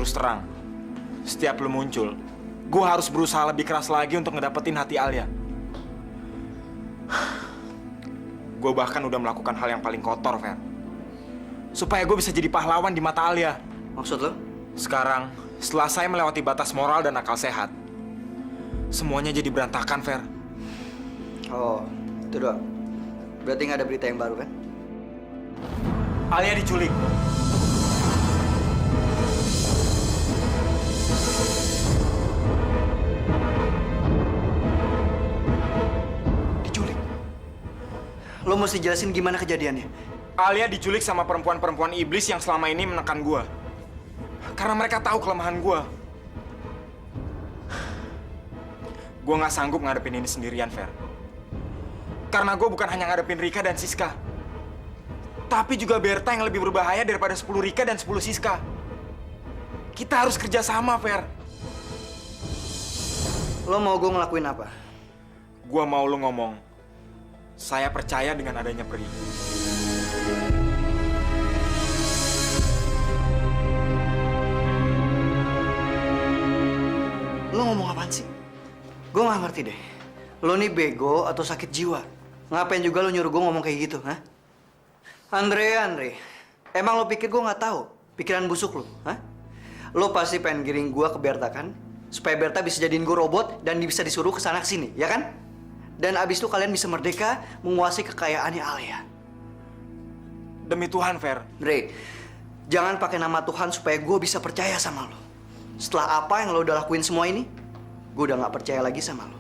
terus terang, setiap lu muncul, gue harus berusaha lebih keras lagi untuk ngedapetin hati Alia. Gue bahkan udah melakukan hal yang paling kotor, Fer. Supaya gue bisa jadi pahlawan di mata Alia. Maksud lo? Sekarang, setelah saya melewati batas moral dan akal sehat, semuanya jadi berantakan, Fer. Oh, itu doang. Berarti nggak ada berita yang baru kan? Alia diculik. Diculik? Lo mesti jelasin gimana kejadiannya. Alia diculik sama perempuan-perempuan iblis yang selama ini menekan gue. Karena mereka tahu kelemahan gue. Gue nggak sanggup ngadepin ini sendirian, Fer. Karena gue bukan hanya ngadepin Rika dan Siska, tapi juga Berta yang lebih berbahaya daripada 10 Rika dan 10 Siska. Kita harus kerja sama, Fer. Lo mau gue ngelakuin apa? Gue mau lo ngomong, saya percaya dengan adanya Pri. Lo ngomong apaan sih? Gue nggak ngerti deh. Lo nih bego atau sakit jiwa? Ngapain juga lo nyuruh gue ngomong kayak gitu, hah? Andre, emang lo pikir gue nggak tahu pikiran busuk lo, hah? Lo pasti pengen giring gue ke Berta kan? Supaya Berta bisa jadiin gue robot dan bisa disuruh ke sana sini, ya kan? Dan abis itu kalian bisa merdeka menguasai kekayaannya Alia. Demi Tuhan, Fer. Andre, jangan pakai nama Tuhan supaya gue bisa percaya sama lo. Setelah apa yang lo udah lakuin semua ini, gue udah nggak percaya lagi sama lo.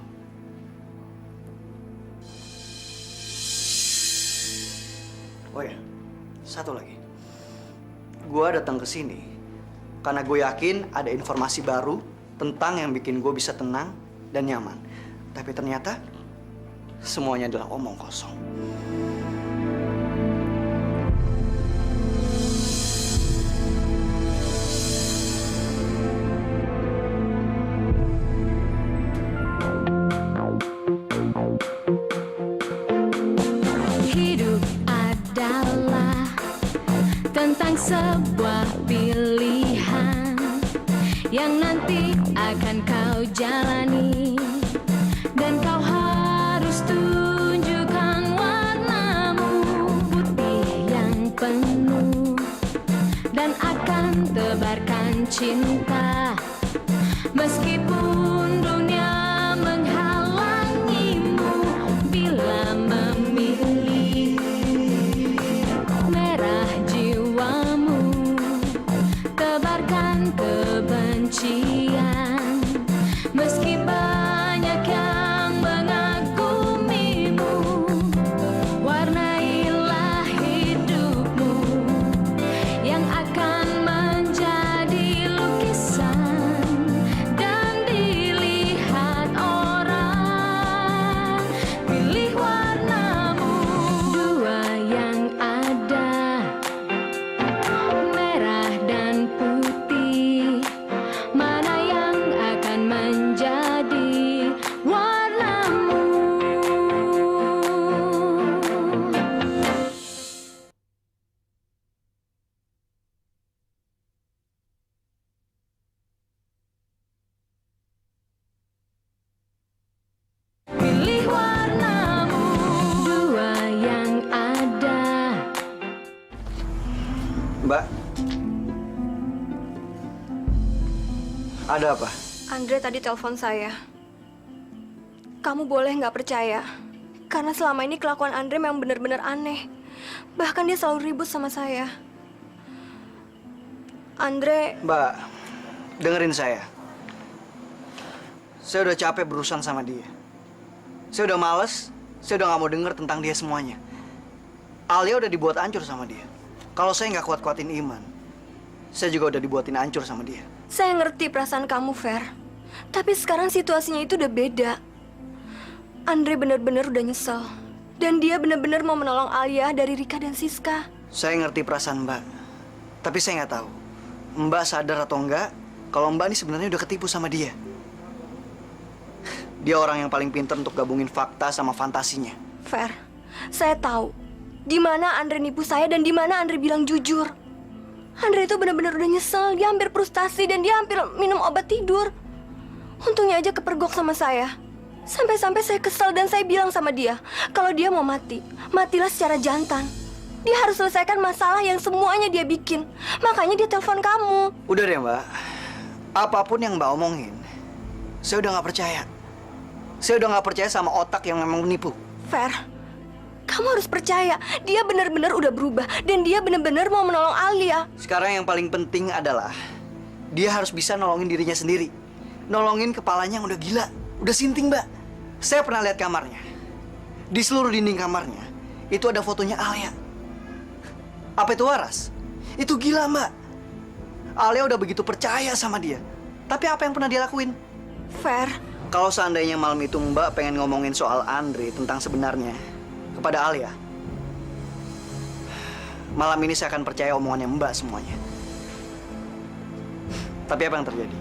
Oh ya, satu lagi. Gue datang ke sini karena gue yakin ada informasi baru tentang yang bikin gue bisa tenang dan nyaman. Tapi ternyata semuanya adalah omong kosong. Sebuah pilihan yang nanti akan kau jalani, dan kau harus tunjukkan warnamu putih yang penuh, dan akan tebarkan cinta meskipun dunia menghalangimu bila memilih merah jiwamu, tebarkan kebencian meski banyak yang mengagumimu. Warnailah hidupmu yang akan menjadi lukisan dan dilihat orang. Pilih warnamu, dua yang ada, merah dan putih. Mana yang akan menjadi warnamu? Pilih warnamu, dua yang ada. Mbak, ada apa? Andre tadi telepon saya. Kamu boleh nggak percaya, karena selama ini kelakuan Andre memang benar-benar aneh. Bahkan dia selalu ribut sama saya. Andre, Mbak, dengerin saya. Saya udah capek berurusan sama dia. Saya udah males, saya udah nggak mau denger tentang dia semuanya. Alia udah dibuat hancur sama dia. Kalau saya nggak kuat-kuatin iman, saya juga udah dibuatin hancur sama dia. saya ngerti perasaan kamu, Fer. Tapi sekarang situasinya itu udah beda. Andre benar-benar udah nyesel. Dan dia benar-benar mau menolong Alia dari Rika dan Siska. Saya ngerti perasaan Mbak, tapi saya nggak tahu Mbak sadar atau enggak kalau Mbak ini sebenarnya udah ketipu sama dia. Dia orang yang paling pintar untuk gabungin fakta sama fantasinya. Fer, saya tahu di mana Andre nipu saya dan di mana Andre bilang jujur. Andre itu benar-benar udah nyesel, dia hampir frustasi dan dia hampir minum obat tidur. Untungnya aja kepergok sama saya. Sampai-sampai saya kesel dan saya bilang sama dia, kalau dia mau mati, matilah secara jantan. Dia harus selesaikan masalah yang semuanya dia bikin. Makanya dia telepon kamu. Udah deh Mbak, apapun yang Mbak omongin, saya udah nggak percaya. Saya udah nggak percaya sama otak yang memang menipu. Fer, kamu harus percaya, dia benar-benar udah berubah dan dia benar-benar mau menolong Alia. Sekarang yang paling penting adalah dia harus bisa nolongin dirinya sendiri. Nolongin kepalanya yang udah gila, udah sinting Mbak. Saya pernah lihat kamarnya. Di seluruh dinding kamarnya, itu ada fotonya Alia. Apa itu waras? Itu gila Mbak. Alia udah begitu percaya sama dia. Tapi apa yang pernah dia lakuin? Fer, Kalau seandainya malam itu Mbak pengen ngomongin soal Andre tentang sebenarnya kepada Alia, malam ini saya akan percaya omongannya Mbak semuanya. Tapi apa yang terjadi?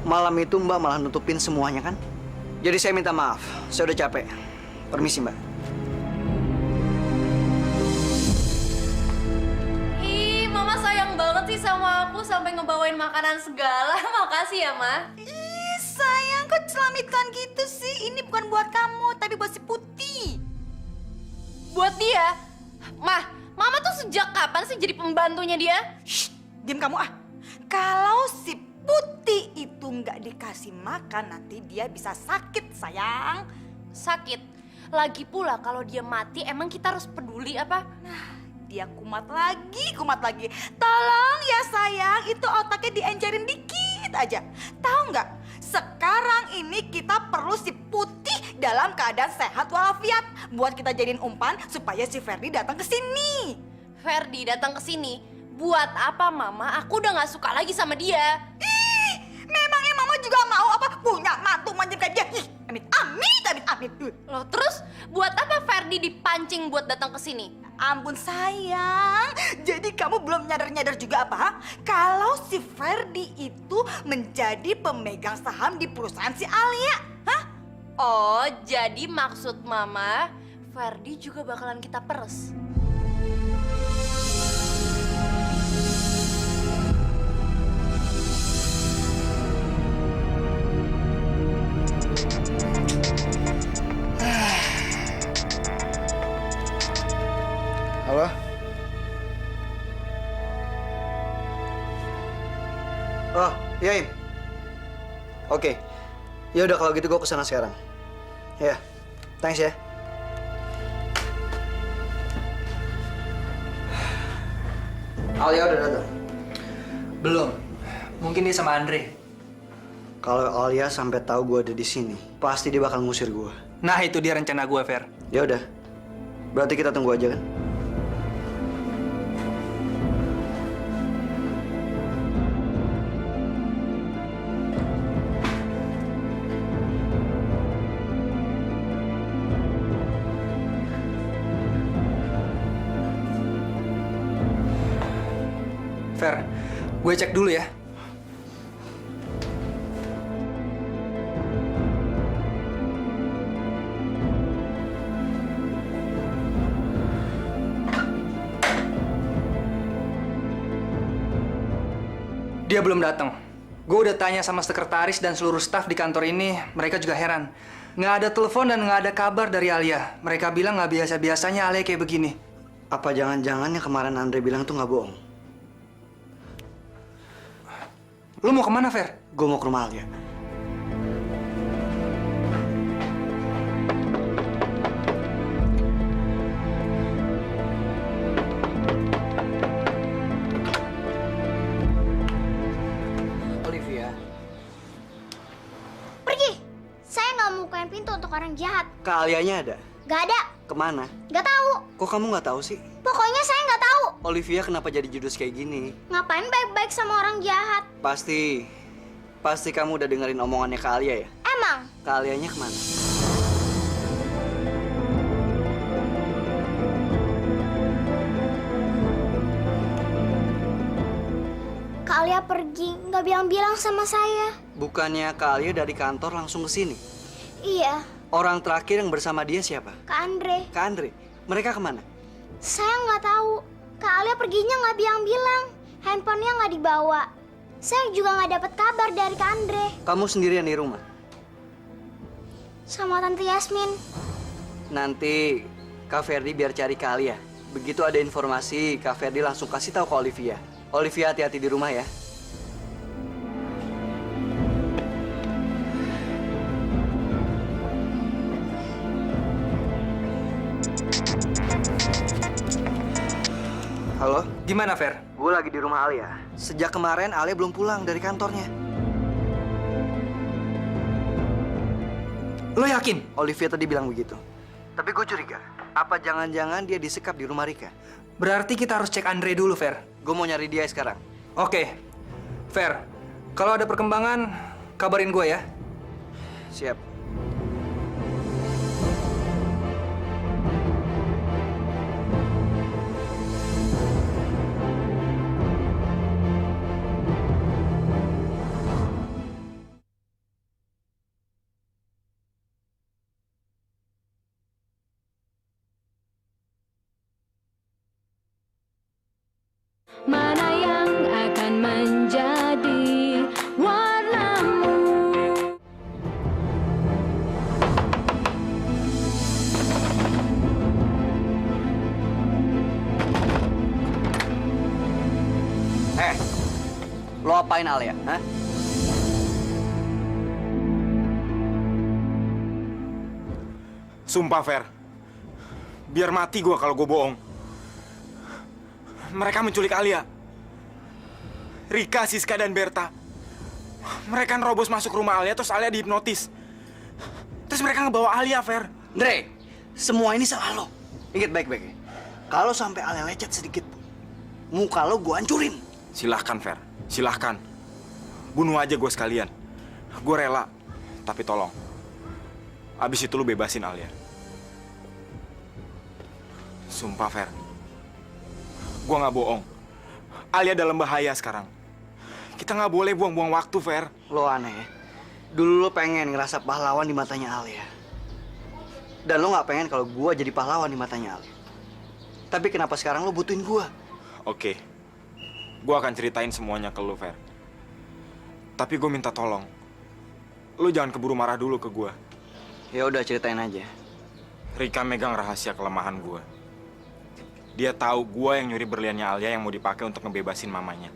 Malam itu Mbak malah nutupin semuanya kan? Jadi saya minta maaf, saya udah capek. Permisi Mbak. Ih, Mama sayang banget sih sama aku sampai ngebawain makanan segala. Makasih ya, Ma. Ih, sayang, kok celamitan gitu sih? Ini bukan buat kamu, tapi buat si Putih. Buat dia. Mama tuh sejak kapan sih jadi pembantunya dia? Shh, diam kamu ah. Kalau si Putih itu nggak dikasih makan, nanti dia bisa sakit, sayang. Sakit. Lagi pula kalau dia mati, emang kita harus peduli apa? Nah, dia kumat lagi, kumat lagi. Tolong ya sayang, itu otaknya diencerin dikit aja. Tahu nggak? Sekarang ini kita perlu si Putih dalam keadaan sehat walafiat. Buat kita jadiin umpan supaya si Ferdi datang ke sini. Ferdi datang ke sini. Buat apa, Mama? Aku udah nggak suka lagi sama dia. Ih, memangnya mama juga mau apa punya mantu manjim kayak dia? Ih, amit, amit, amit, amit. Loh, terus buat apa Ferdi dipancing buat datang ke sini? Ampun sayang, jadi kamu belum nyadar-nyadar juga apa? Ha? Kalau si Ferdi itu menjadi pemegang saham di perusahaan si Alia, hah? Oh, jadi maksud Mama, Ferdi juga bakalan kita peres. Halo? Oh, iya Im. Oke. Ya udah kalau gitu gue kesana sekarang. Ya, thanks ya. Alia udah datang. Belum. Mungkin dia sama Andre. Kalau Alia sampai tahu gue ada di sini, pasti dia bakal ngusir gue. Nah, itu dia rencana gue, Fer. Ya udah. Berarti kita tunggu aja kan? Fer, gue cek dulu ya. Dia belum datang. Gue udah tanya sama sekretaris dan seluruh staf di kantor ini, mereka juga heran. Nggak ada telepon dan nggak ada kabar dari Alia. Mereka bilang nggak biasa-biasanya Alia kayak begini. Apa jangan-jangan yang kemarin Andre bilang tuh nggak bohong? Lu mau kemana, Fer? Gue mau ke rumah Alia. Olivia, Pergi! Saya nggak mau bukain pintu untuk orang jahat. Kak Alianya ada? Gak ada. Kemana? Gak tahu. Kok kamu nggak tahu sih? Pokoknya saya nggak tahu. Olivia kenapa jadi judes kayak gini? Ngapain baik-baik sama orang jahat? Pasti kamu udah dengerin omongannya Kak Alia ya? Emang? Kak Alianya kemana? Kak Alia pergi, nggak bilang-bilang sama saya. Bukannya Kak Alia dari kantor langsung ke sini? Iya, Orang terakhir yang bersama dia siapa? Kak Andre. Kak Andre. Mereka kemana? Saya nggak tahu. Kak Alia perginya nggak bilang-bilang. Handphonenya nggak dibawa. Saya juga nggak dapat kabar dari Kak Andre Kamu sendirian di rumah. sama Tante Yasmin. Nanti Kak Ferdi biar cari Kak Alia. Begitu ada informasi, Kak Ferdi langsung kasih tahu ke Olivia. Olivia hati-hati di rumah ya. Halo? Gimana, Fer? Gue lagi di rumah Alia. Sejak kemarin Alia belum pulang dari kantornya. Lo yakin? Olivia tadi bilang begitu. Tapi gue curiga, apa jangan-jangan dia disekap di rumah Rika? Berarti kita harus cek Andre dulu, Fer. Gue mau nyari dia sekarang. Oke, Fer. Kalau ada perkembangan, kabarin gue ya. Siap. Mana yang akan menjadi warnamu? Lo apain Alia? Hah? Sumpah, Fer. Biar mati gua kalau gue bohong. Mereka menculik Alia. Rika, Siska, dan Berta. Mereka nerobos masuk rumah Alia, terus Alia dihipnotis. Terus mereka ngebawa Alia, Fer. Andre, semua ini salah lo. Ingat baik-baik ya. Kalau sampai Alia lecet sedikit, muka lo gue hancurin. Silahkan, Fer. Silahkan. Bunuh aja gue sekalian. Gue rela. Tapi tolong. Abis itu lu bebasin Alia. Sumpah, Fer. Gue nggak bohong. Alia dalam bahaya sekarang. Kita nggak boleh buang-buang waktu, Fer. Lo aneh ya. Dulu lo pengen ngerasa pahlawan di matanya Alia. Dan lo nggak pengen kalau gue jadi pahlawan di matanya Alia. Tapi kenapa sekarang lo butuhin gue? Oke. Gue akan ceritain semuanya ke lu, Fer. Tapi gue minta tolong. Lu jangan keburu marah dulu ke gue. Ya udah ceritain aja. Rika megang rahasia kelemahan gue. Dia tahu gue yang nyuri berliannya Alia yang mau dipakai untuk ngebebasin mamanya.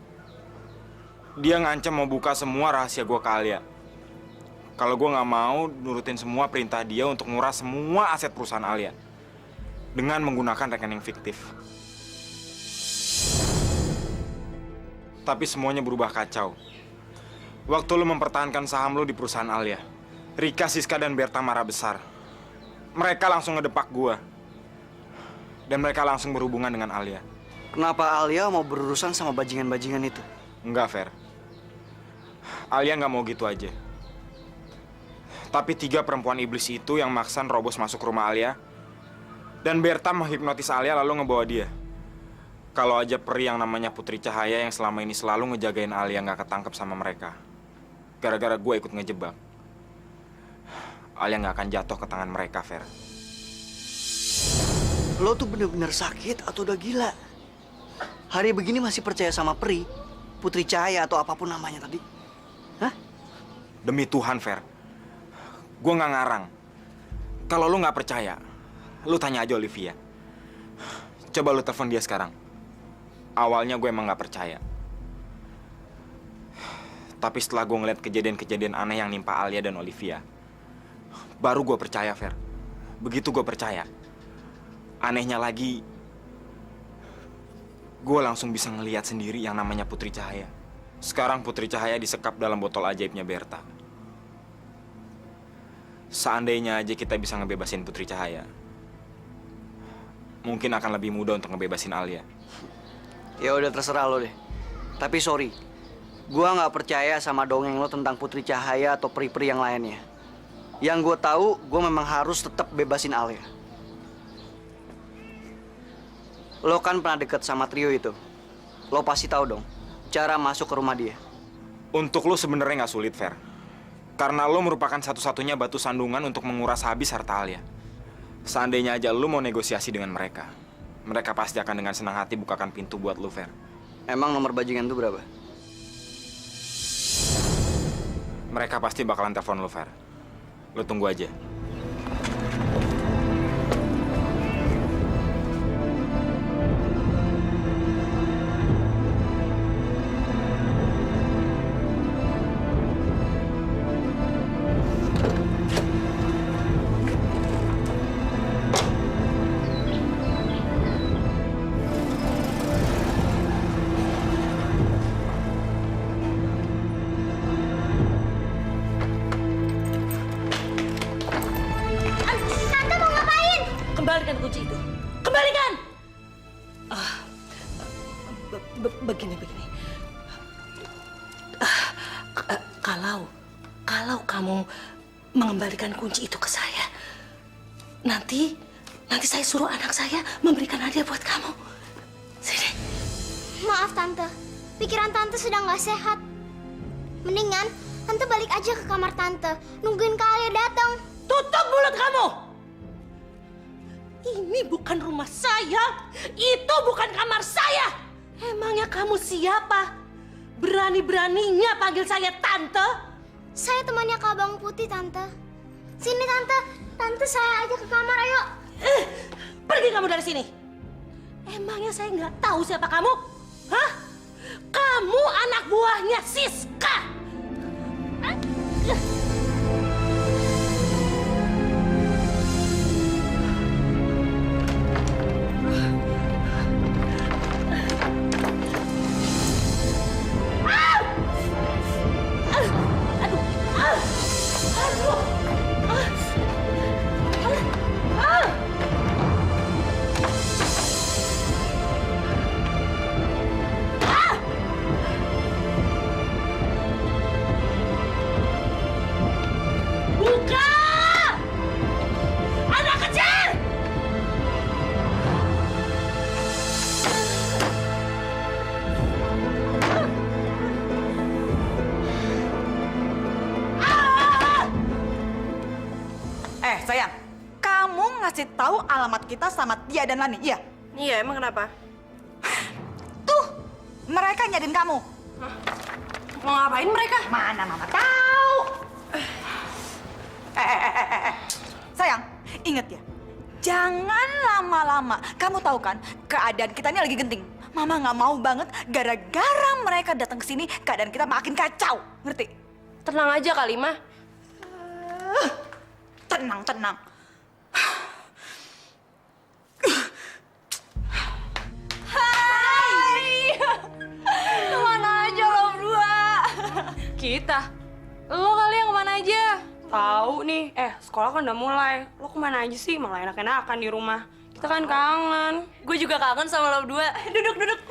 Dia ngancam mau buka semua rahasia gue ke Alia. Kalau gue nggak mau nurutin semua perintah dia untuk nguras semua aset perusahaan Alia dengan menggunakan rekening fiktif. Tapi semuanya berubah kacau. Waktu lo mempertahankan saham lo di perusahaan Alia, Rika, Siska, dan Berta marah besar. Mereka langsung ngedepak gue. Dan mereka langsung berhubungan dengan Alia. Kenapa Alia mau berurusan sama bajingan-bajingan itu? Enggak, Fer. Alia nggak mau gitu aja. Tapi 3 perempuan iblis itu yang maksa nerobos masuk rumah Alia. Dan Berta menghipnotis Alia lalu ngebawa dia. Kalau aja peri yang namanya Putri Cahaya yang selama ini selalu ngejagain Alia nggak ketangkep sama mereka. Gara-gara gue ikut ngejebak. Alia nggak akan jatuh ke tangan mereka, Fer. Lo tuh bener-bener sakit atau udah gila? Hari begini masih percaya sama peri, Putri Cahaya atau apapun namanya tadi? Hah? Demi Tuhan, Fer. Gue nggak ngarang. Kalau lo nggak percaya, lo tanya aja Olivia. Coba lo telepon dia sekarang. Awalnya gue emang nggak percaya. Tapi setelah gue ngeliat kejadian-kejadian aneh yang nimpa Alia dan Olivia, baru gue percaya, Fer. Begitu gue percaya, anehnya lagi, gue langsung bisa ngeliat sendiri yang namanya Putri Cahaya. Sekarang Putri Cahaya disekap dalam botol ajaibnya Berta. Seandainya aja kita bisa ngebebasin Putri Cahaya, mungkin akan lebih mudah untuk ngebebasin Alia. Ya udah terserah lo deh. Tapi sorry, gua nggak percaya sama dongeng lo tentang Putri Cahaya atau peri-peri yang lainnya. Yang gue tahu, gue memang harus tetap bebasin Alia. Lo kan pernah deket sama trio itu. Lo pasti tahu dong cara masuk ke rumah dia. Untuk lo sebenarnya nggak sulit, Fer. Karena lo merupakan satu-satunya batu sandungan untuk menguras habis harta Alia. Seandainya aja lo mau negosiasi dengan mereka, mereka pasti akan dengan senang hati bukakan pintu buat lo, Fer. Emang nomor bajingan itu berapa? Mereka pasti bakalan telepon lo, Fer. Lo tunggu aja. Tante mau ngapain? Kembalikan kunci itu. Kembalikan! Begini. Kalau kamu mengembalikan kunci itu ke saya, nanti saya suruh anak saya memberikan hadiah buat kamu. Sini. Maaf Tante, pikiran Tante sedang nggak sehat. Mendingan Tante balik aja ke kamar Tante, nungguin Kak Alia datang. Tutup mulut kamu! Ini bukan rumah saya. Itu bukan kamar saya. Emangnya kamu siapa? Berani-beraninya panggil saya Tante? Saya temannya Kak Bang Putih Tante. Sini Tante, Tante saya aja ke kamar ayo. Pergi kamu dari sini. Emangnya saya nggak tahu siapa kamu? Hah? Kamu anak buahnya Siska. Buka! Anak kecil! Sayang, kamu ngasih tahu alamat kita sama Tia dan Lani, iya? Iya, emang kenapa? Tuh, mereka nyariin kamu. Mau ngapain mereka? Mana mama tahu? Sayang, inget ya, jangan lama-lama. Kamu tahu kan, keadaan kita ini lagi genting. Mama nggak mau banget gara-gara mereka datang ke sini, keadaan kita makin kacau. Ngerti? Tenang aja kali, Mah. Tenang. Hai! Kemana aja lo berdua? Kita? Lo kali yang kemana aja? Tahu nih, sekolah kan udah mulai. Lo kemana aja sih? Malah enak-enakan di rumah. Kita kan kangen. Gue juga kangen sama lo berdua. Duduk.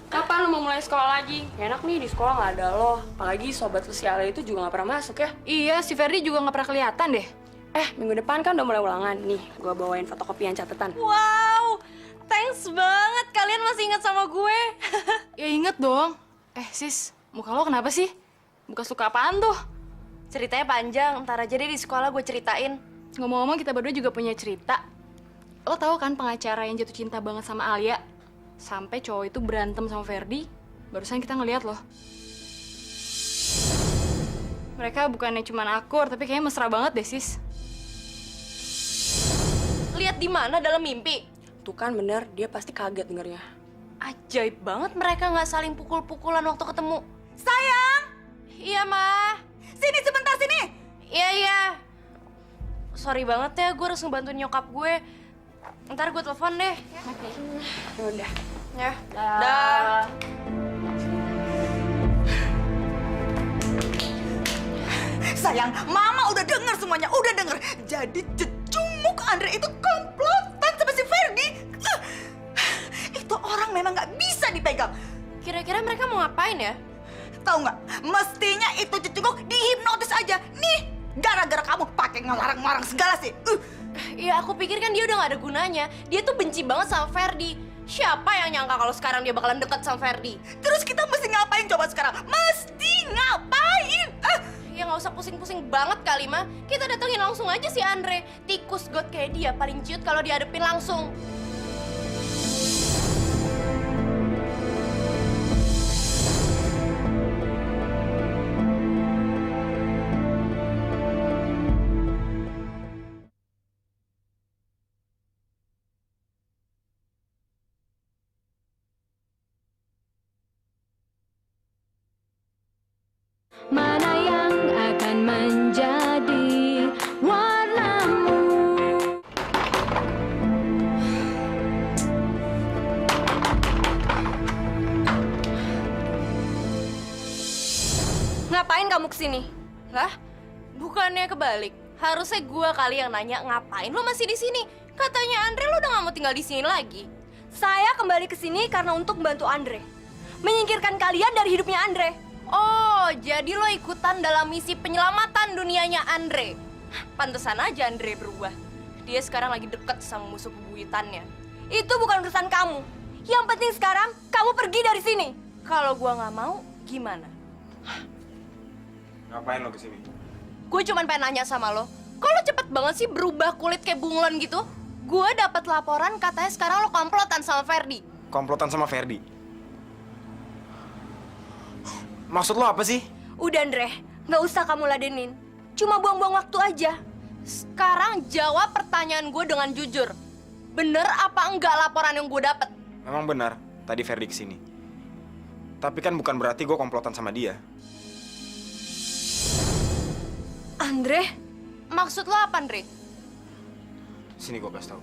Kapan lo mau mulai sekolah lagi? Enak nih, di sekolah nggak ada lo. Apalagi sobat lo si Ale itu juga nggak pernah masuk ya. Iya, si Ferdi juga nggak pernah kelihatan deh. Minggu depan kan udah mulai ulangan. Nih, gue bawain fotokopian catatan. Wow, thanks banget kalian masih ingat sama gue. Ya inget dong. Sis, muka lo kenapa sih? Buka suka apaan tuh? Ceritanya panjang, ntar aja deh di sekolah gue ceritain. Ngomong-ngomong, kita berdua juga punya cerita. Lo tahu kan pengacara yang jatuh cinta banget sama Alia? Sampai cowok itu berantem sama Ferdi. Barusan kita ngeliat loh. Mereka bukannya cuma akur, tapi kayaknya mesra banget deh, sis. Lihat di mana dalam mimpi? Tuh kan bener, dia pasti kaget dengernya. Ajaib banget mereka nggak saling pukul-pukulan waktu ketemu. Sayang, Iya, Ma. sini sebentar sini. Iya. Sorry banget ya, gue harus ngebantuin nyokap gue. Ntar gue telepon deh. Oke. Yaudah. Ya. Dah. Sayang, Mama udah denger semuanya, udah denger. Jadi cecunguk Andre itu komplotan sama si Ferdi. Itu orang memang nggak bisa dipegang. Kira-kira mereka mau ngapain ya? Tahu nggak? Mestinya itu cecunguk dihipnotis aja. Nih, gara-gara kamu pakai ngelarang-larang segala sih. Ya aku pikir kan dia udah gak ada gunanya. Dia tuh benci banget sama Ferdi. Siapa yang nyangka kalau sekarang dia bakalan deket sama Ferdi? Terus kita mesti ngapain coba sekarang? Mesti ngapain? Ya nggak usah pusing-pusing banget kali, Ma. Kita datengin langsung aja si Andre. Tikus got kayak dia paling ciut kalau dihadepin langsung. mana yang akan menjadi warnamu. Ngapain kamu kesini? Lah, bukannya kebalik. Harusnya gue kali yang nanya ngapain lo masih di sini. Katanya Andre lo udah gak mau tinggal di sini lagi. Saya kembali ke sini karena untuk membantu Andre. Menyingkirkan kalian dari hidupnya Andre. Oh, jadi lo ikutan dalam misi penyelamatan dunianya Andre. Pantesan aja Andre berubah. Dia sekarang lagi deket sama musuh bebuyutannya. Itu bukan urusan kamu. Yang penting sekarang kamu pergi dari sini. Kalau gue nggak mau, gimana? Ngapain lo kesini? Gue cuma pengen nanya sama lo. Kok lo cepet banget sih berubah kulit kayak bunglon gitu? Gue dapat laporan katanya sekarang lo komplotan sama Ferdi. Komplotan sama Ferdi? Maksud lo apa sih? Udah Andre, nggak usah kamu ladenin. Cuma buang-buang waktu aja. Sekarang jawab pertanyaan gue dengan jujur. Bener apa enggak laporan yang gue dapet? Memang benar, tadi Ferdi kesini. Tapi kan bukan berarti gue komplotan sama dia. Andre? Maksud lo apa, Andre? Sini gue kasih tau.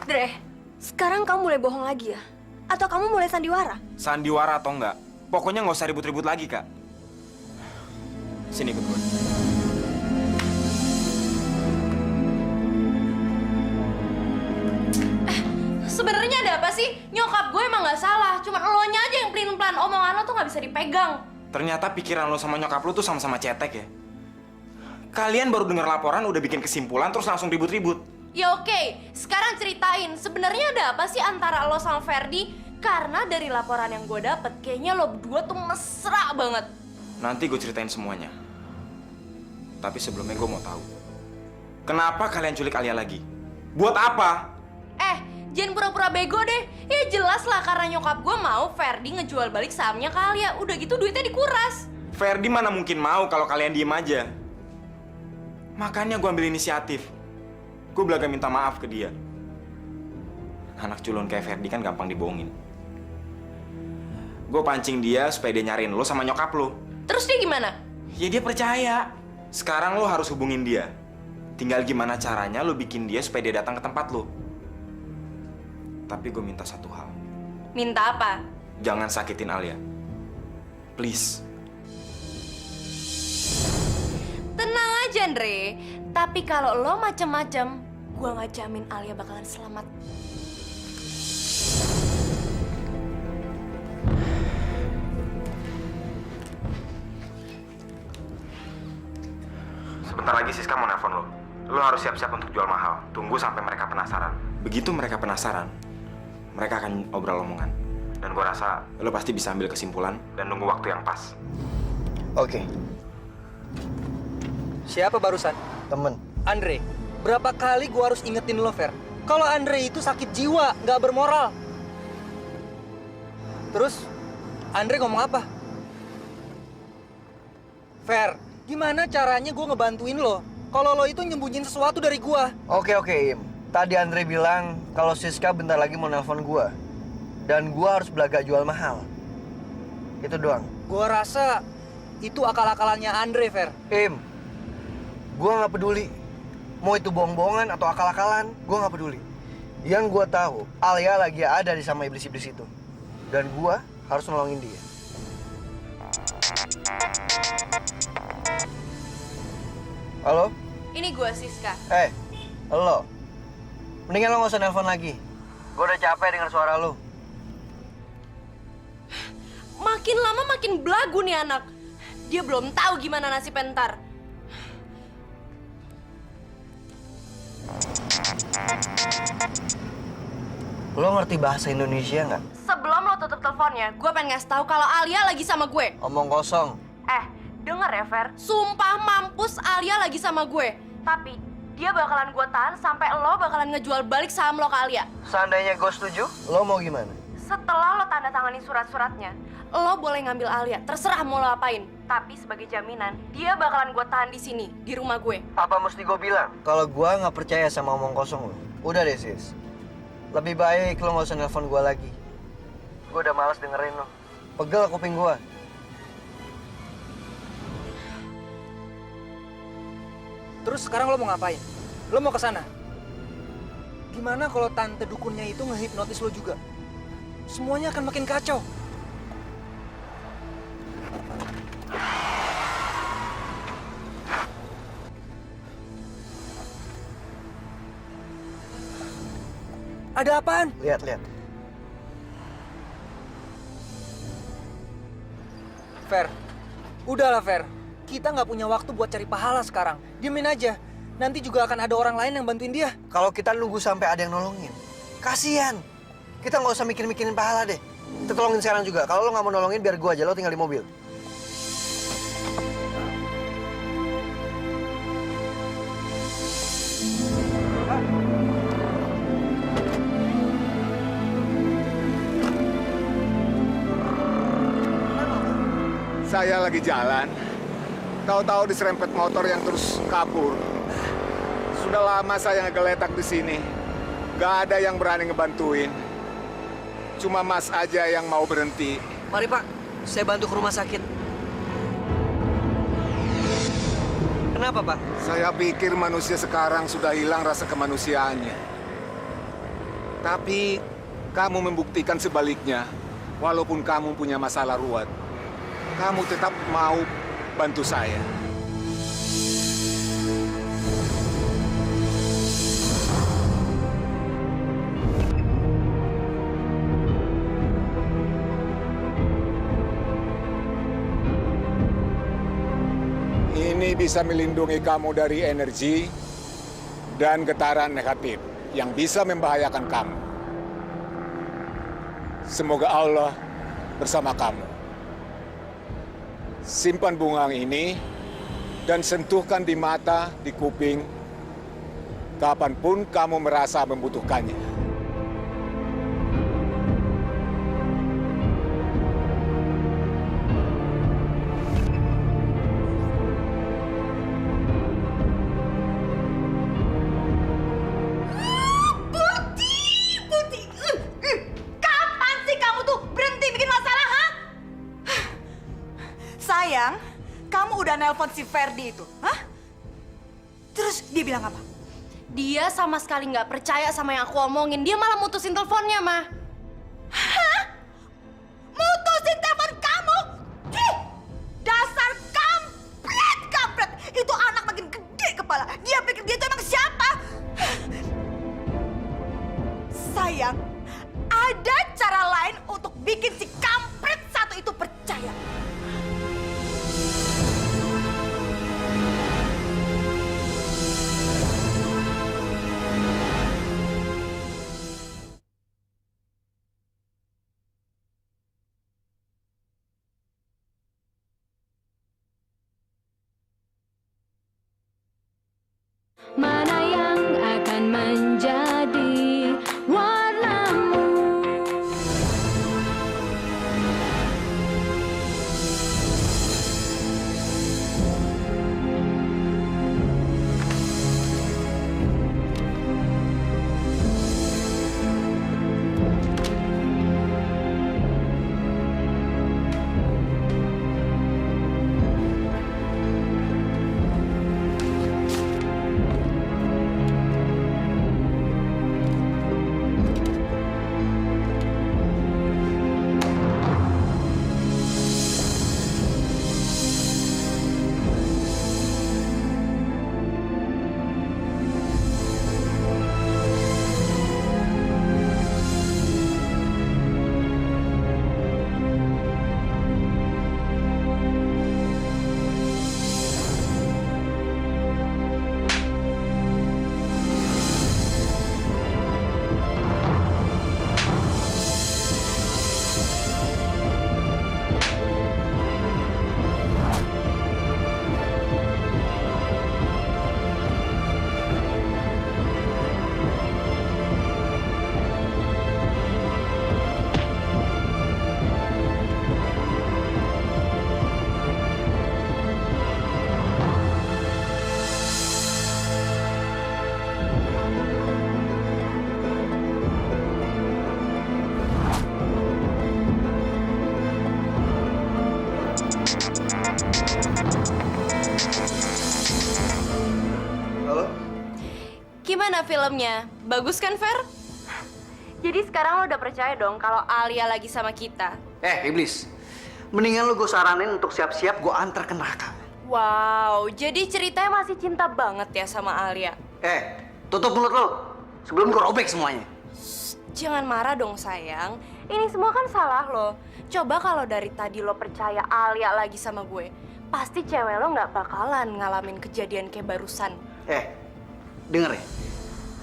Andre, sekarang kamu mulai bohong lagi ya? Atau kamu mulai sandiwara? Sandiwara atau enggak, pokoknya nggak usah ribut-ribut lagi, Kak. Sini ikut gue. Sebenarnya ada apa sih? Nyokap gue emang nggak salah, cuma elonya aja yang pelin-pelan. Omongan lo tuh nggak bisa dipegang. Ternyata pikiran lo sama nyokap lo tuh sama-sama cetek ya. Kalian baru dengar laporan udah bikin kesimpulan terus langsung ribut-ribut. Ya oke, sekarang ceritain. Sebenarnya ada apa sih antara lo sama Ferdi? Karena dari laporan yang gue dapet, kayaknya lo berdua tuh mesra banget. Nanti gue ceritain semuanya. Tapi sebelumnya gue mau tahu, kenapa kalian culik Alia lagi? Buat apa? Jangan pura-pura bego deh. Ya jelas lah karena nyokap gue mau Ferdi ngejual balik sahamnya ke Alia. Udah gitu duitnya dikuras. Ferdi mana mungkin mau kalau kalian diem aja. Makanya gue ambil inisiatif. Gue belaga minta maaf ke dia. Anak culun kayak Ferdi kan gampang dibohongin. Gue pancing dia supaya dia nyariin lo sama nyokap lo. Terus dia gimana? Ya dia percaya. Sekarang lo harus hubungin dia. Tinggal gimana caranya lo bikin dia supaya dia datang ke tempat lo. Tapi gue minta satu hal. Minta apa? Jangan sakitin Alia. Please. Tenang aja, Andre. Tapi kalau lo macem-macem, gue nggak jamin Alia bakalan selamat. Sebentar lagi Siska mau nelfon lo. Lo harus siap-siap untuk jual mahal. Tunggu sampai mereka penasaran. Begitu mereka penasaran, mereka akan obrol omongan. Dan gue rasa lo pasti bisa ambil kesimpulan dan nunggu waktu yang pas. Oke, Siapa barusan? temen. Andre. Berapa kali gua harus ingetin lo, Fer? Kalau Andre itu sakit jiwa, nggak bermoral. Terus, Andre ngomong apa? Fer, gimana caranya gua ngebantuin lo? Kalau lo itu nyembunyiin sesuatu dari gua. Oke, Im. Tadi Andre bilang kalau Siska bentar lagi mau nelpon gua. Dan gua harus belaga jual mahal. Itu doang. Gua rasa itu akal-akalannya Andre, Fer. Im, gua nggak peduli. Mau itu bohong-bohongan atau akal-akalan, gua nggak peduli. Yang gua tahu, Alia lagi ada di sama iblis-iblis itu. Dan gua harus nolongin dia. Halo? Ini gue, Siska. Halo. Mendingan lo nggak usah nelpon lagi. Gua udah capek dengar suara lo. Makin lama makin belagu nih anak. Dia belum tahu gimana nasib entar. Lo ngerti bahasa Indonesia nggak? Sebelum lo tutup teleponnya, gue pengen ngasih tahu kalau Alia lagi sama gue. Omong kosong. Denger ya, Fer. Sumpah mampus Alia lagi sama gue. Tapi dia bakalan gue tahan sampai lo bakalan ngejual balik saham lo ke Alia. Seandainya gue setuju, lo mau gimana? Setelah lo tanda tangani surat-suratnya, lo boleh ngambil Alia. Terserah mau lo apain. Tapi sebagai jaminan, dia bakalan gue tahan di sini, di rumah gue. Apa mesti gue bilang? Kalau gue nggak percaya sama omong kosong lo. Udah deh, Sis. Lebih baik lo nggak usah nelpon gue lagi. Gue udah malas dengerin lo. Pegel kuping gue. Terus sekarang lo mau ngapain? Lo mau ke sana? Gimana kalau tante dukunnya itu ngehipnotis lo juga? Semuanya akan makin kacau. Ada apaan? Lihat. Fer, udahlah Fer. Kita nggak punya waktu buat cari pahala sekarang. Diemin aja. Nanti juga akan ada orang lain yang bantuin dia. Kalau kita nunggu sampai ada yang nolongin, kasihan. Kita nggak usah mikirin pahala deh. Kita tolongin sekarang juga. Kalau lo nggak mau nolongin, biar gue aja. Lo tinggal di mobil. Saya lagi jalan, tahu-tahu diserempet motor yang terus kabur. Sudah lama saya ngegeletak di sini. Gak ada yang berani ngebantuin. Cuma Mas aja yang mau berhenti. Mari Pak, saya bantu ke rumah sakit. Kenapa Pak? Saya pikir manusia sekarang sudah hilang rasa kemanusiaannya. Tapi kamu membuktikan sebaliknya. Walaupun kamu punya masalah ruwet, kamu tetap mau bantu saya. Ini bisa melindungi kamu dari energi dan getaran negatif yang bisa membahayakan kamu. Semoga Allah bersama kamu. Simpan bunga ini dan sentuhkan di mata, di kuping, kapanpun kamu merasa membutuhkannya. Putih. Kapan sih kamu tuh berhenti bikin masalah, ha? Sayang, kamu udah nelpon si Ferdi itu, hah? Terus dia bilang apa? Dia sama sekali nggak percaya sama yang aku omongin. Dia malah mutusin teleponnya, Ma. Hah? Mutusin telepon kamu? Ih, dasar kampret. Itu anak makin gede kepala. Dia pikir dia itu emang siapa? Sayang, ada cara lain untuk bikin si kampret satu itu percaya. Mana yang akan menjadi warnamu? gimana filmnya? Bagus kan, Fer? Jadi sekarang lo udah percaya dong kalau Alia lagi sama kita? Iblis. Mendingan lu gue saranin untuk siap-siap gue antar ke neraka. Wow, jadi ceritanya masih cinta banget ya sama Alia? Tutup mulut lo. Sebelum gue robek semuanya. Jangan marah dong sayang. Ini semua kan salah lo. Coba kalau dari tadi lo percaya Alia lagi sama gue, pasti cewek lo nggak bakalan ngalamin kejadian kayak barusan. Denger ya.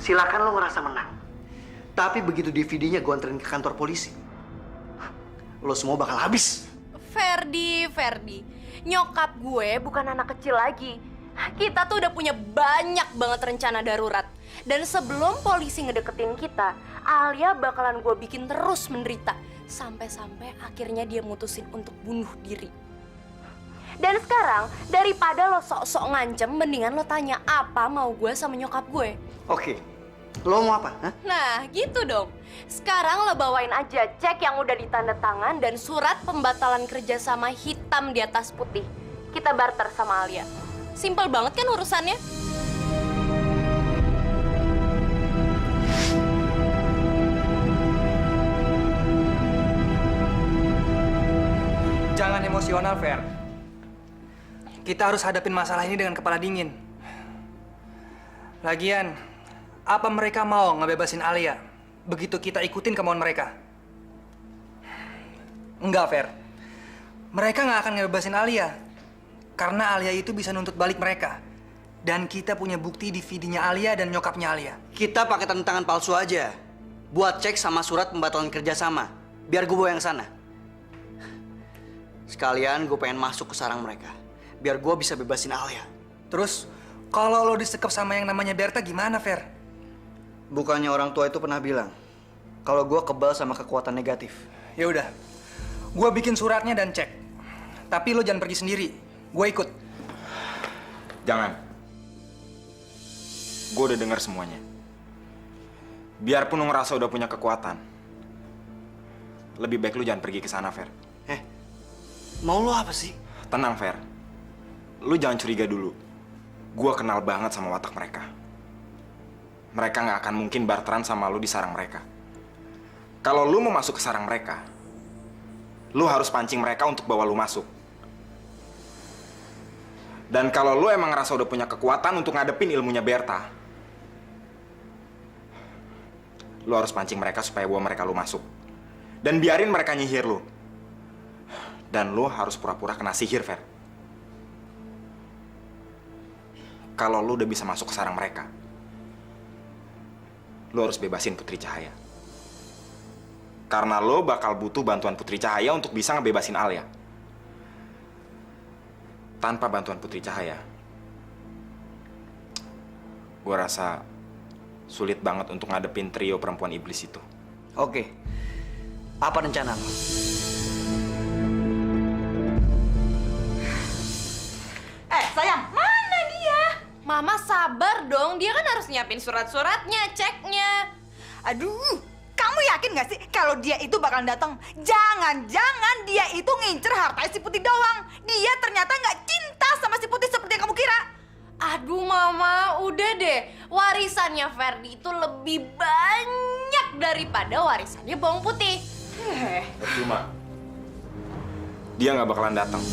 Silakan lo ngerasa menang. Tapi begitu DVD-nya gue anterin ke kantor polisi, lo semua bakal habis. Ferdi, nyokap gue bukan anak kecil lagi. Kita tuh udah punya banyak banget rencana darurat. Dan sebelum polisi ngedeketin kita, Alia bakalan gue bikin terus menderita. Sampai-sampai akhirnya dia mutusin untuk bunuh diri. Dan sekarang, daripada lo sok-sok ngancem, mendingan lo tanya apa mau gue sama nyokap gue. Oke. Lo mau apa? Hah? Nah, gitu dong. Sekarang lo bawain aja cek yang udah ditanda tangan dan surat pembatalan kerjasama hitam di atas putih. Kita barter sama Alia. Simpel banget kan urusannya? Jangan emosional, Fer. Kita harus hadapin masalah ini dengan kepala dingin. Lagian, apa mereka mau ngebebasin Alia begitu kita ikutin kemauan mereka? Enggak, Fer. Mereka nggak akan ngebebasin Alia. Karena Alia itu bisa nuntut balik mereka. Dan kita punya bukti DVD-nya Alia dan nyokapnya Alia. Kita pakai tanda tangan palsu aja. Buat cek sama surat pembatalan kerjasama. Biar gue bawa yang sana. Sekalian gue pengen masuk ke sarang mereka. Biar gue bisa bebasin Alia. Terus, kalau lo disekep sama yang namanya Berta gimana, Fer? Bukannya orang tua itu pernah bilang kalau gue kebal sama kekuatan negatif. Ya udah, gue bikin suratnya dan cek. Tapi lo jangan pergi sendiri. Gue ikut. Jangan. Gue udah dengar semuanya. Biarpun lo ngerasa udah punya kekuatan, lebih baik lu jangan pergi ke sana, Fer. Mau lo apa sih? Tenang, Fer. Lu jangan curiga dulu. Gue kenal banget sama watak mereka. Mereka nggak akan mungkin barteran sama lu di sarang mereka. Kalau lu mau masuk ke sarang mereka, lu harus pancing mereka untuk bawa lu masuk. Dan kalau lu emang ngerasa udah punya kekuatan untuk ngadepin ilmunya Berta, lu harus pancing mereka supaya bawa mereka lu masuk. Dan biarin mereka nyihir lu. Dan lu harus pura-pura kena sihir, Fer. Kalau lu udah bisa masuk ke sarang mereka, lu harus bebasin Putri Cahaya. Karena lu bakal butuh bantuan Putri Cahaya untuk bisa ngebebasin Alia. Tanpa bantuan Putri Cahaya, gua rasa sulit banget untuk ngadepin trio perempuan iblis itu. Oke. Apa rencana lo? Sayang, mana dia? Mama sabar dong, dia kan harus nyiapin surat-suratnya, ceknya. Aduh, kamu yakin gak sih kalau dia itu bakalan datang? Jangan-jangan dia itu ngincer hartanya si Putih doang. Dia ternyata nggak cinta sama si Putih seperti yang kamu kira. Aduh Mama, udah deh. Warisannya Ferdi itu lebih banyak daripada warisannya Bawang Putih. Percuma. Dia nggak bakalan datang.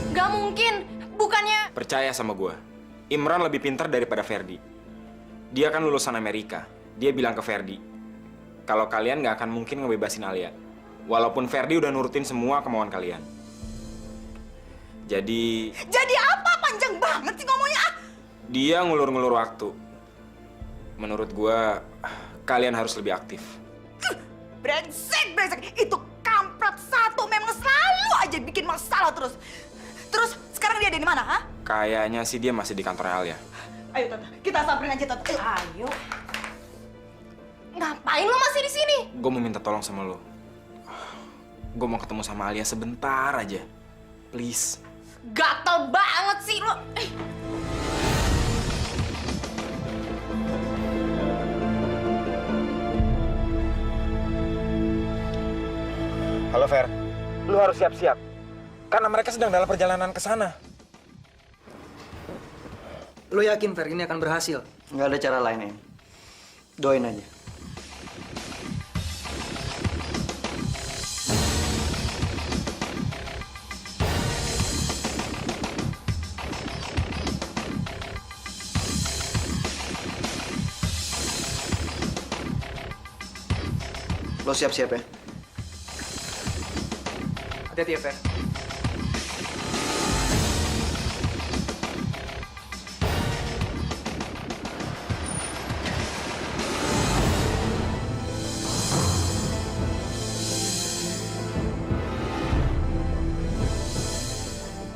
Gak mungkin, bukannya... Percaya sama gue. Imran lebih pintar daripada Ferdi. Dia kan lulusan Amerika. Dia bilang ke Ferdi, kalau kalian nggak akan mungkin ngebebasin Alia. Walaupun Ferdi udah nurutin semua kemauan kalian. Jadi apa? Panjang banget sih ngomongnya. dia ngulur-ngulur waktu. Menurut gue, kalian harus lebih aktif. Brengsek. Itu kampret satu memang selalu aja bikin masalah terus. Terus sekarang dia ada di mana, ha? Kayaknya sih dia masih di kantor Alia. Ayo Tante, kita samperin aja Tante. Ayo. Ngapain lo masih di sini? Gue mau minta tolong sama lo. Gue mau ketemu sama Alia sebentar aja. Please. Gatel banget sih lo. Halo Fer, lu harus siap-siap. Karena mereka sedang dalam perjalanan ke sana. Lo yakin Fer ini akan berhasil? Nggak ada cara lain, Em. Doain aja. Lo siap-siap ya. Hati-hati ya Fer.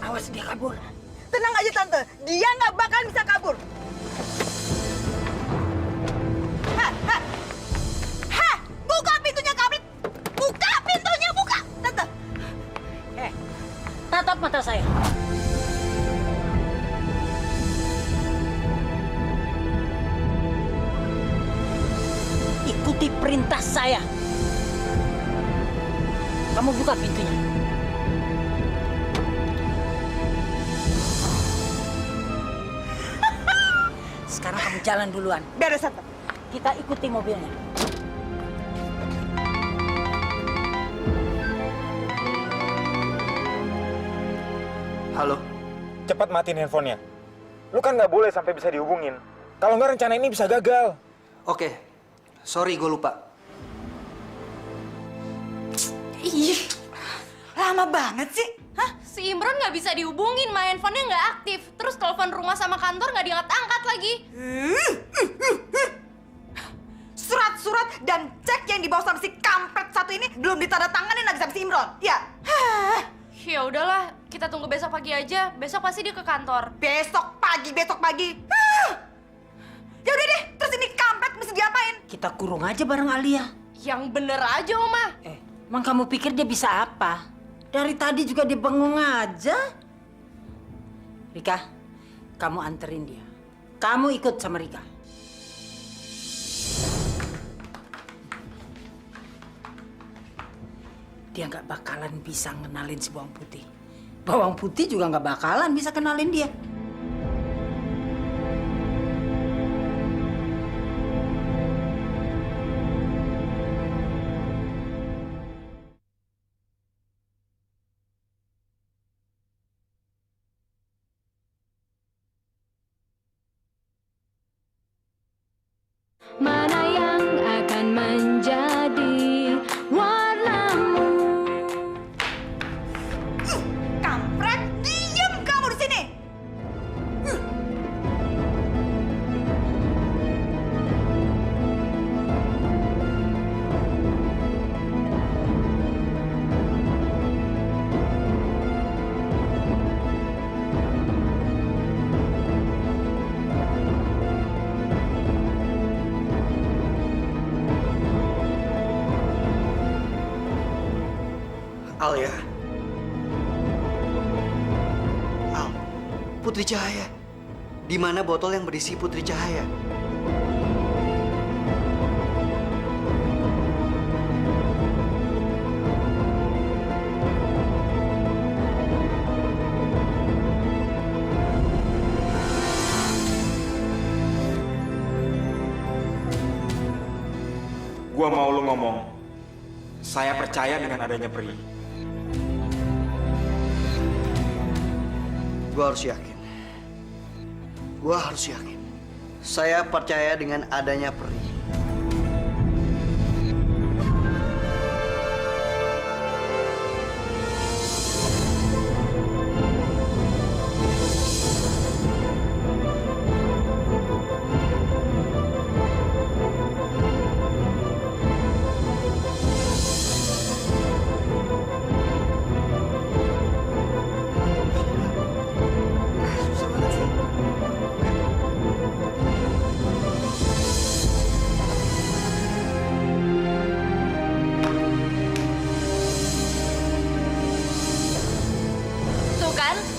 Awas dia kabur. Tenang aja Tante, dia nggak bakal bisa kabur. Hah, buka pintunya Kabrit. Buka pintunya, buka. Tante. Tatap mata saya. Ikuti perintah saya. Kamu buka pintunya. Sekarang kamu jalan duluan. Beres Tante. Kita ikuti mobilnya. Halo. Cepat matiin handphonenya. Lu kan nggak boleh sampai bisa dihubungin. Kalau nggak rencana ini bisa gagal. Oke. Sorry, gue lupa. Ih, lama banget sih. Hah? Si Imron nggak bisa dihubungin, handphonenya nggak aktif. Terus telepon rumah sama kantor nggak diangkat-angkat lagi. Surat-surat dan cek yang dibawa sama si kampret satu ini belum ditandatanganin lagi sama si Imron. Ya. Ya udahlah, kita tunggu besok pagi aja. Besok pasti dia ke kantor. Besok pagi. Ya udah deh, terus ini kampret mesti diapain? Kita kurung aja bareng Alia. Yang bener aja, Oma. Emang kamu pikir dia bisa apa? Dari tadi juga dia bengong aja. Rika, kamu anterin dia. Kamu ikut sama Rika. Dia nggak bakalan bisa ngenalin si bawang putih. Bawang putih juga nggak bakalan bisa kenalin dia. Mana yang akan menjadi warnamu? Kampret, diam kamu di sini. Al ya. Al, Putri Cahaya. Di mana botol yang berisi Putri Cahaya? Gua mau lu ngomong. Saya percaya dengan adanya Pri. Gua harus yakin. Gua harus yakin. Saya percaya dengan adanya Peri.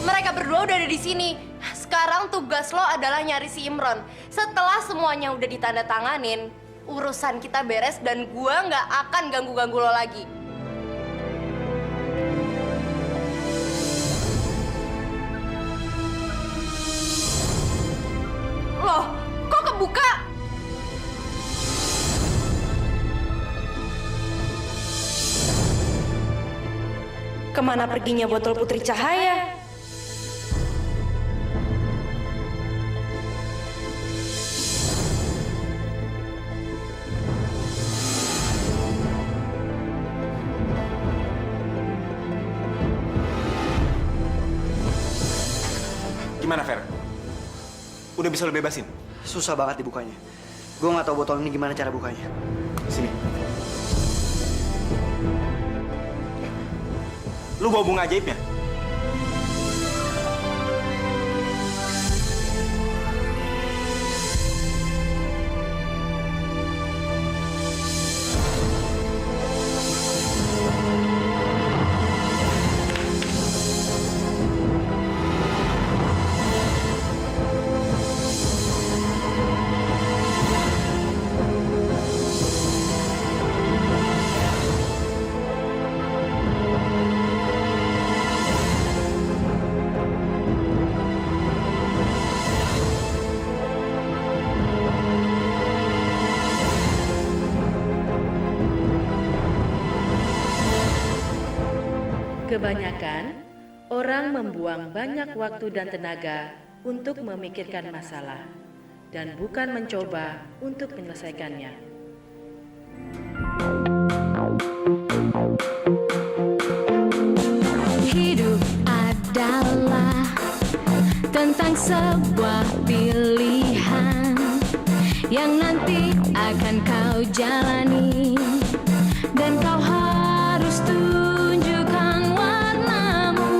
Mereka berdua udah ada di sini. Sekarang tugas lo adalah nyari si Imron. Setelah semuanya udah ditandatanganin, urusan kita beres dan gua nggak akan ganggu-ganggu lo lagi. Kemana perginya botol Putri Cahaya? Gimana, Fer? Udah bisa lo bebasin? Susah banget dibukanya. Gue nggak tahu botol ini gimana cara bukanya. Sini. Lu bawa bunga ajaibnya? Kebanyakan orang membuang banyak waktu dan tenaga untuk memikirkan masalah dan bukan mencoba untuk menyelesaikannya. Hidup adalah tentang sebuah pilihan yang nanti akan kau jalani, dan kau harus tunjukkan warnamu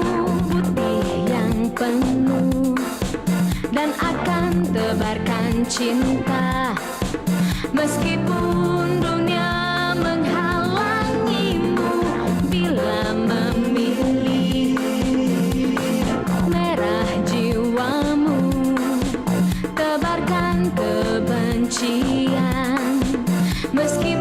putih yang penuh dan akan tebarkan cinta meskipun dunia menghalangimu. Bila memilih merah jiwamu, tebarkan kebencian meski